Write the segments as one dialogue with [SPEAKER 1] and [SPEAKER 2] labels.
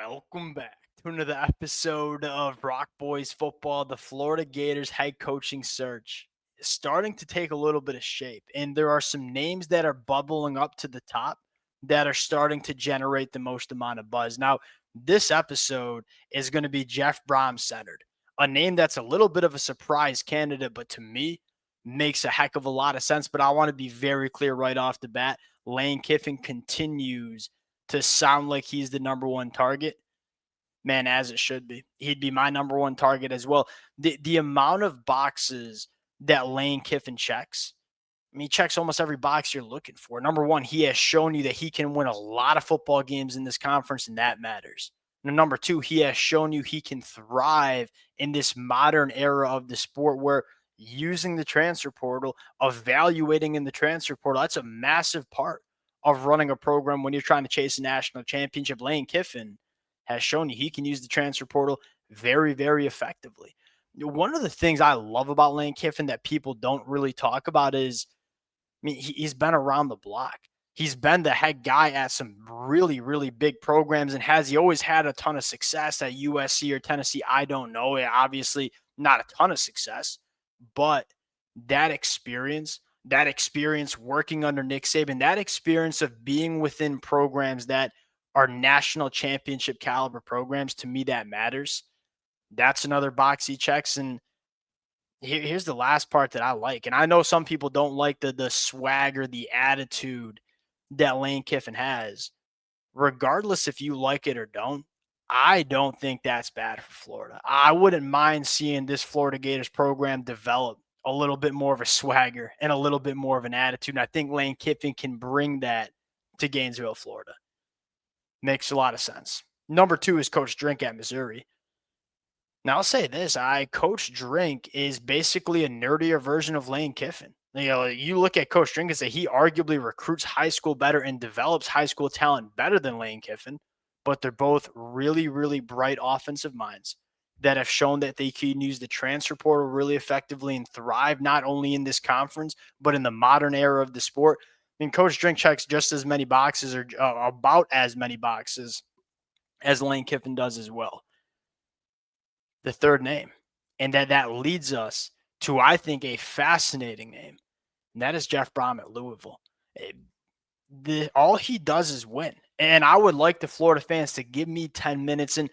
[SPEAKER 1] Welcome back to another episode of Rock Boys Football. The Florida Gators head coaching search is starting to take a little bit of shape, and there are some names that are bubbling up to the top that are starting to generate the most amount of buzz. Now, this episode is going to be Jeff Brhom centered, a name that's a little bit of a surprise candidate, but to me makes a heck of a lot of sense. But I want to be very clear right off the bat. Lane Kiffin continues to sound like he's the number one target. Man, as it should be. He'd be my number one target as well. The amount of boxes that Lane Kiffin checks, I mean, he checks almost every box you're looking for. Number one, he has shown you that he can win a lot of football games in this conference, and that matters. And number two, he has shown you he can thrive in this modern era of the sport where using the transfer portal, evaluating in the transfer portal, that's a massive part of running a program when you're trying to chase a national championship. Lane Kiffin has shown you he can use the transfer portal very, very effectively. One of the things I love about Lane Kiffin that people don't really talk about is, I mean, he's been around the block. He's been the head guy at some really, really big programs. And has he always had a ton of success at USC or Tennessee? I don't know. Obviously, not a ton of success, but that experience working under Nick Saban, that experience of being within programs that are national championship caliber programs, to me, that matters. That's another box he checks. And here's the last part that I like. And I know some people don't like the swag or the attitude that Lane Kiffin has. Regardless if you like it or don't, I don't think that's bad for Florida. I wouldn't mind seeing this Florida Gators program develop a little bit more of a swagger and a little bit more of an attitude. And I think Lane Kiffin can bring that to Gainesville, Florida. Makes a lot of sense. Number two is Coach Drink at Missouri. Now, I'll say this. Coach Drink is basically a nerdier version of Lane Kiffin. You look at Coach Drink and say he arguably recruits high school better and develops high school talent better than Lane Kiffin, but they're both really, really bright offensive minds that have shown that they can use the transfer portal really effectively and thrive not only in this conference, but in the modern era of the sport. I mean, Coach Drink checks just as many boxes or about as many boxes as Lane Kiffin does as well. The third name, and that leads us to, I think, a fascinating name, and that is Jeff Brhom at Louisville. All he does is win, and I would like the Florida fans to give me 10 minutes. And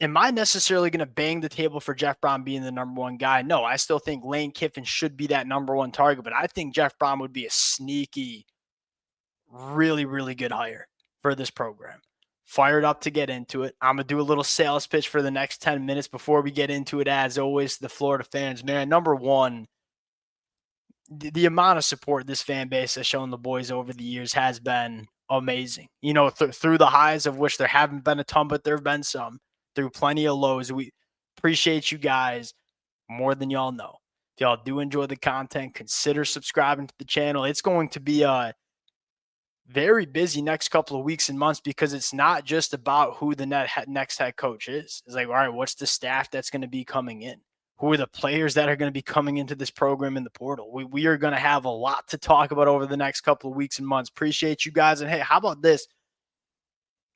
[SPEAKER 1] am I necessarily going to bang the table for Jeff Brhom being the number one guy? No, I still think Lane Kiffin should be that number one target, but I think Jeff Brhom would be a sneaky, really, really good hire for this program. Fired up to get into it. I'm going to do a little sales pitch for the next 10 minutes before we get into it. As always, the Florida fans, man, number one, the amount of support this fan base has shown the boys over the years has been amazing. Through the highs, of which there haven't been a ton, but there have been some, through plenty of lows. We appreciate you guys more than y'all know. If y'all do enjoy the content, consider subscribing to the channel. It's going to be a very busy next couple of weeks and months, because it's not just about who the next head coach is. It's like, all right, what's the staff that's going to be coming in? Who are the players that are going to be coming into this program in the portal? We are going to have a lot to talk about over the next couple of weeks and months. Appreciate you guys. And hey, how about this?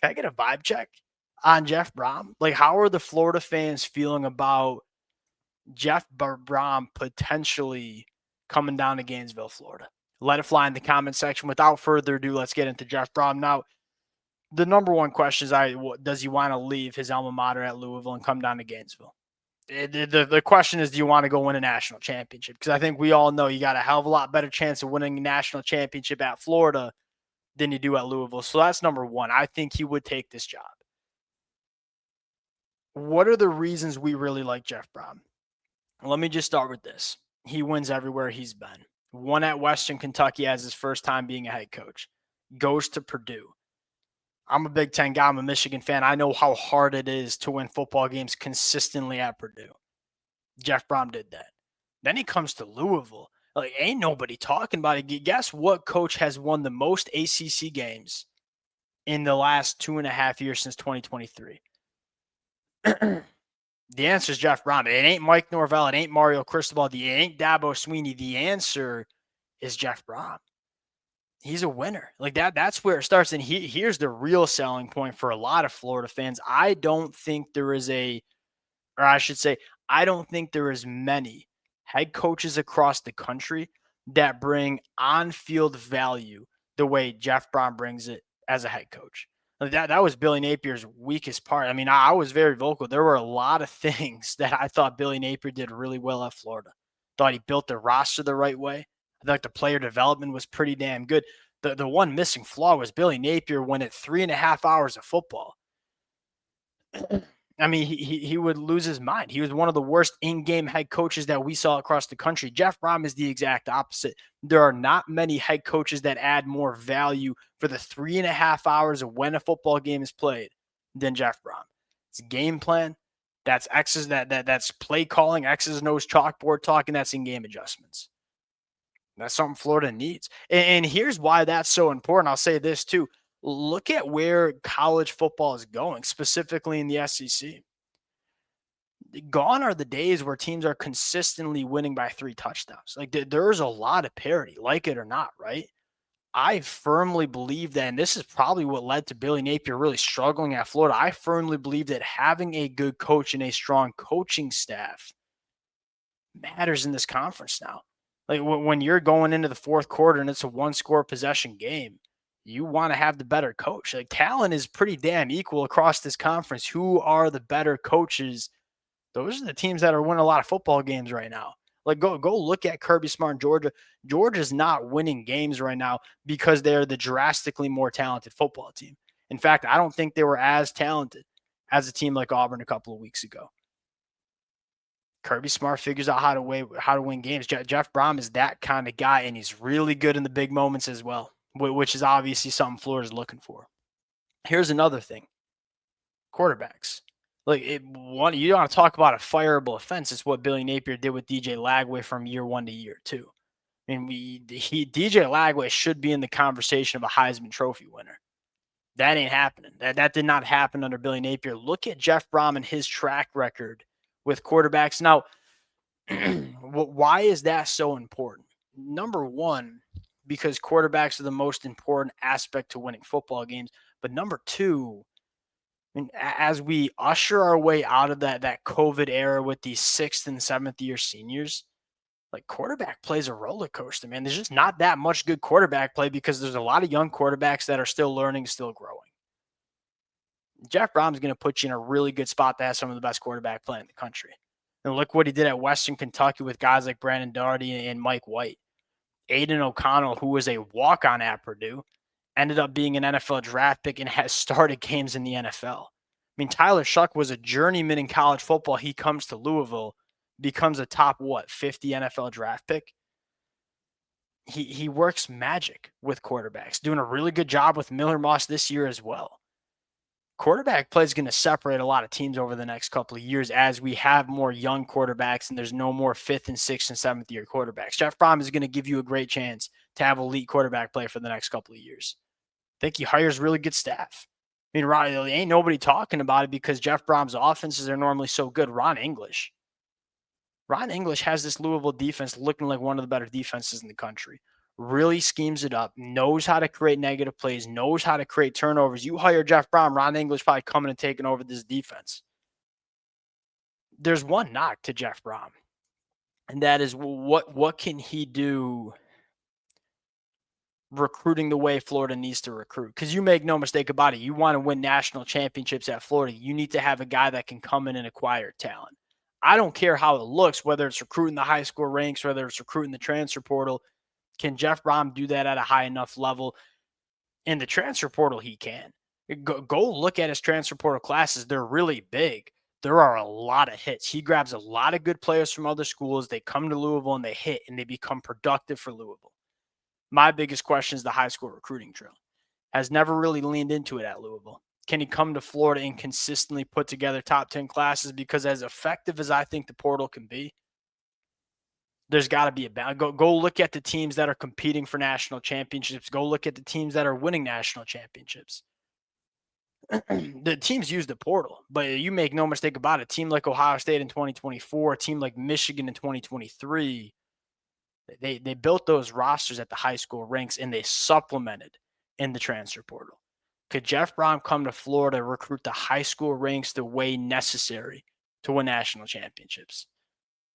[SPEAKER 1] Can I get a vibe check on Jeff Brhom? Like, how are the Florida fans feeling about Jeff Brhom potentially coming down to Gainesville, Florida? Let it fly in the comment section. Without further ado, let's get into Jeff Brhom. Now, the number one question is, does he want to leave his alma mater at Louisville and come down to Gainesville? The question is, do you want to go win a national championship? Because I think we all know you got a hell of a lot better chance of winning a national championship at Florida than you do at Louisville. So that's number one. I think he would take this job. What are the reasons we really like Jeff Brhom? Let me just start with this. He wins everywhere he's been. Won at Western Kentucky as his first time being a head coach. Goes to Purdue. I'm a Big Ten guy. I'm a Michigan fan. I know how hard it is to win football games consistently at Purdue. Jeff Brhom did that. Then he comes to Louisville. Like, ain't nobody talking about it. Guess what coach has won the most ACC games in the last 2.5 years since 2023? The answer is Jeff Brhom. It ain't Mike Norvell. It ain't Mario Cristobal. It ain't Dabo Sweeney. The answer is Jeff Brhom. He's a winner. Like that's where it starts. And here's the real selling point for a lot of Florida fans. I don't think there is or I should say, I don't think there is many head coaches across the country that bring on-field value the way Jeff Brhom brings it as a head coach. Like that was Billy Napier's weakest part. I mean, I was very vocal. There were a lot of things that I thought Billy Napier did really well at Florida. Thought he built the roster the right way. I thought the player development was pretty damn good. The one missing flaw was Billy Napier went at 3.5 hours of football. I mean, he would lose his mind. He was one of the worst in-game head coaches that we saw across the country. Jeff Brhom is the exact opposite. There are not many head coaches that add more value for the 3.5 hours of when a football game is played than Jeff Brhom. It's game plan. That's X's that's play calling, X's and O's chalkboard talking. That's in-game adjustments. That's something Florida needs. And here's why that's so important. I'll say this too. Look at where college football is going, specifically in the SEC. Gone are the days where teams are consistently winning by 3 touchdowns. Like there's a lot of parity, like it or not, right? I firmly believe that, and this is probably what led to Billy Napier really struggling at Florida. I firmly believe that having a good coach and a strong coaching staff matters in this conference now. Like when you're going into the fourth quarter and it's a 1-score possession game, you want to have the better coach. Like talent is pretty damn equal across this conference. Who are the better coaches? Those are the teams that are winning a lot of football games right now. Like go look at Kirby Smart in Georgia. Georgia's not winning games right now because they're the drastically more talented football team. In fact, I don't think they were as talented as a team like Auburn a couple of weeks ago. Kirby Smart figures out how to win games. Jeff Brhom is that kind of guy, and he's really good in the big moments as well, which is obviously something Florida's looking for. Here's another thing: quarterbacks. Like you want to talk about a fireable offense? It's what Billy Napier did with DJ Lagway from year 1 to year 2. I mean, DJ Lagway should be in the conversation of a Heisman Trophy winner. That ain't happening. That did not happen under Billy Napier. Look at Jeff Brhom and his track record with quarterbacks. Now, why is that so important? Number one, because quarterbacks are the most important aspect to winning football games. But number two, I mean, as we usher our way out of that COVID era with these 6th and 7th year seniors, like quarterback plays a roller coaster, man. There's just not that much good quarterback play because there's a lot of young quarterbacks that are still learning, still growing. Jeff Brhom is going to put you in a really good spot to have some of the best quarterback play in the country. And look what he did at Western Kentucky with guys like Brandon Doherty and Mike White. Aiden O'Connell, who was a walk-on at Purdue, ended up being an NFL draft pick and has started games in the NFL. I mean, Tyler Shuck was a journeyman in college football. He comes to Louisville, becomes a top, 50 NFL draft pick. He works magic with quarterbacks, doing a really good job with Miller Moss this year as well. Quarterback play is going to separate a lot of teams over the next couple of years as we have more young quarterbacks and there's no more 5th and 6th and 7th year quarterbacks. Jeff Brhom is going to give you a great chance to have elite quarterback play for the next couple of years. I think he hires really good staff. I mean, ain't nobody talking about it because Jeff Brom's offenses are normally so good. Ron English has this Louisville defense looking like one of the better defenses in the country. Really schemes it up, knows how to create negative plays, knows how to create turnovers. You hire Jeff Brhom, Ron English probably coming and taking over this defense. There's one knock to Jeff Brhom, and that is what can he do recruiting the way Florida needs to recruit? Because you make no mistake about it, you want to win national championships at Florida, you need to have a guy that can come in and acquire talent. I don't care how it looks, whether it's recruiting the high school ranks, whether it's recruiting the transfer portal. Can Jeff Brhom do that at a high enough level? In the transfer portal, he can. Go look at his transfer portal classes. They're really big. There are a lot of hits. He grabs a lot of good players from other schools. They come to Louisville and they hit and they become productive for Louisville. My biggest question is the high school recruiting trail. Has never really leaned into it at Louisville. Can he come to Florida and consistently put together top 10 classes? Because as effective as I think the portal can be, there's got to be a balance. Go look at the teams that are competing for national championships. Go look at the teams that are winning national championships. The teams use the portal, but you make no mistake about it. A team like Ohio State in 2024, a team like Michigan in 2023, They built those rosters at the high school ranks and they supplemented in the transfer portal. Could Jeff Brhom come to Florida, recruit the high school ranks the way necessary to win national championships?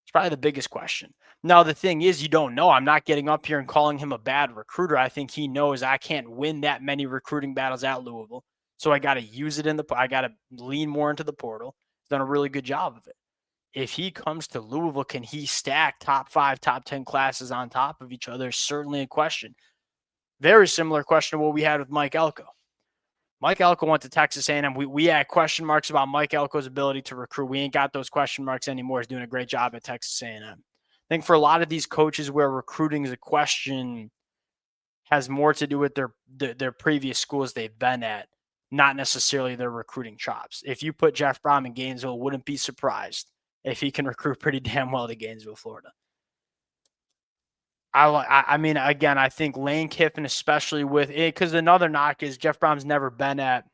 [SPEAKER 1] It's probably the biggest question. Now, the thing is, you don't know. I'm not getting up here and calling him a bad recruiter. I think he knows I can't win that many recruiting battles at Louisville. So I got to use it I got to lean more into the portal. He's done a really good job of it. If he comes to Louisville, can he stack top 5, top 10 classes on top of each other? Certainly a question. Very similar question to what we had with Mike Elko. Mike Elko went to Texas A&M. We had question marks about Mike Elko's ability to recruit. We ain't got those question marks anymore. He's doing a great job at Texas A&M. I think for a lot of these coaches where recruiting is a question has more to do with their previous schools they've been at, not necessarily their recruiting chops. If you put Jeff Brhom in Gainesville, wouldn't be surprised if he can recruit pretty damn well to Gainesville, Florida. I mean, again, I think Lane Kiffin, especially with it, because another knock is Jeff Brom's never been at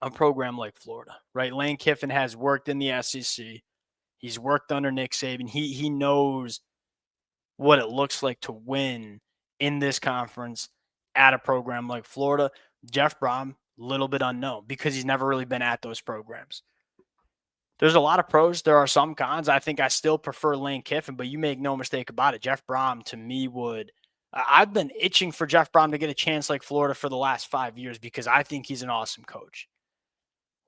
[SPEAKER 1] a program like Florida, right? Lane Kiffin has worked in the SEC. He's worked under Nick Saban. He knows what it looks like to win in this conference at a program like Florida. Jeff Brhom, a little bit unknown because he's never really been at those programs. There's a lot of pros. There are some cons. I think I still prefer Lane Kiffin, but you make no mistake about it. Jeff Brhom, to me, I've been itching for Jeff Brhom to get a chance like Florida for the last 5 years because I think he's an awesome coach.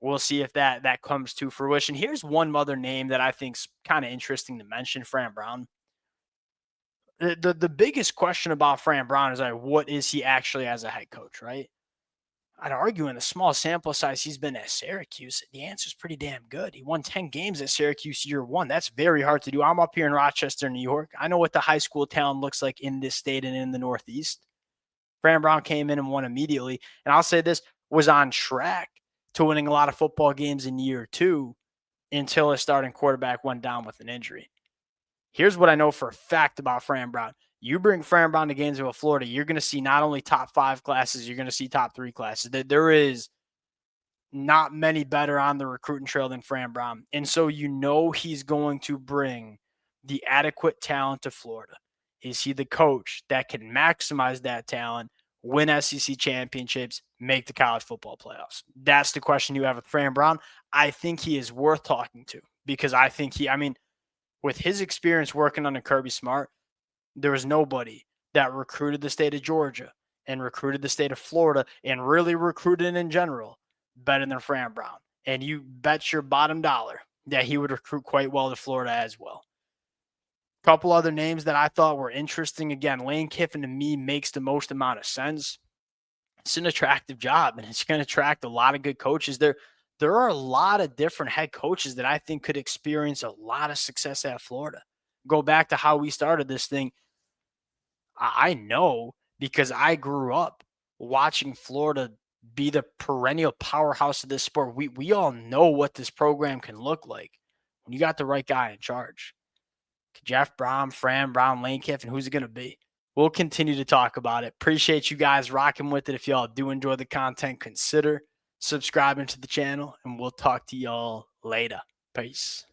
[SPEAKER 1] We'll see if that comes to fruition. Here's one other name that I think's kind of interesting to mention, Fran Brown. The biggest question about Fran Brown is like, what is he actually as a head coach, right? I'd argue in a small sample size he's been at Syracuse, the answer is pretty damn good. He won 10 games at Syracuse year one. That's very hard to do. I'm up here in Rochester, New York. I know what the high school talent looks like in this state and in the Northeast. Fran Brown came in and won immediately. And I'll say this, was on track to winning a lot of football games in year two until his starting quarterback went down with an injury. Here's what I know for a fact about Fran Brown. You bring Fran Brown to Gainesville, Florida, you're going to see not only top 5 classes, you're going to see top 3 classes. There is not many better on the recruiting trail than Fran Brown. And so you know he's going to bring the adequate talent to Florida. Is he the coach that can maximize that talent, win SEC championships, make the college football playoffs? That's the question you have with Fran Brown. I think he is worth talking to because I think with his experience working under Kirby Smart, there was nobody that recruited the state of Georgia and recruited the state of Florida and really recruited in general better than Fran Brown. And you bet your bottom dollar that he would recruit quite well to Florida as well. A couple other names that I thought were interesting. Again, Lane Kiffin to me makes the most amount of sense. It's an attractive job and it's going to attract a lot of good coaches. There are a lot of different head coaches that I think could experience a lot of success at Florida. Go back to how we started this thing. I know because I grew up watching Florida be the perennial powerhouse of this sport. We all know what this program can look like when you got the right guy in charge. Jeff Brhom, Fran Brown, Lane Kiffin, who's it going to be? We'll continue to talk about it. Appreciate you guys rocking with it. If y'all do enjoy the content, consider subscribing to the channel, and we'll talk to y'all later. Peace.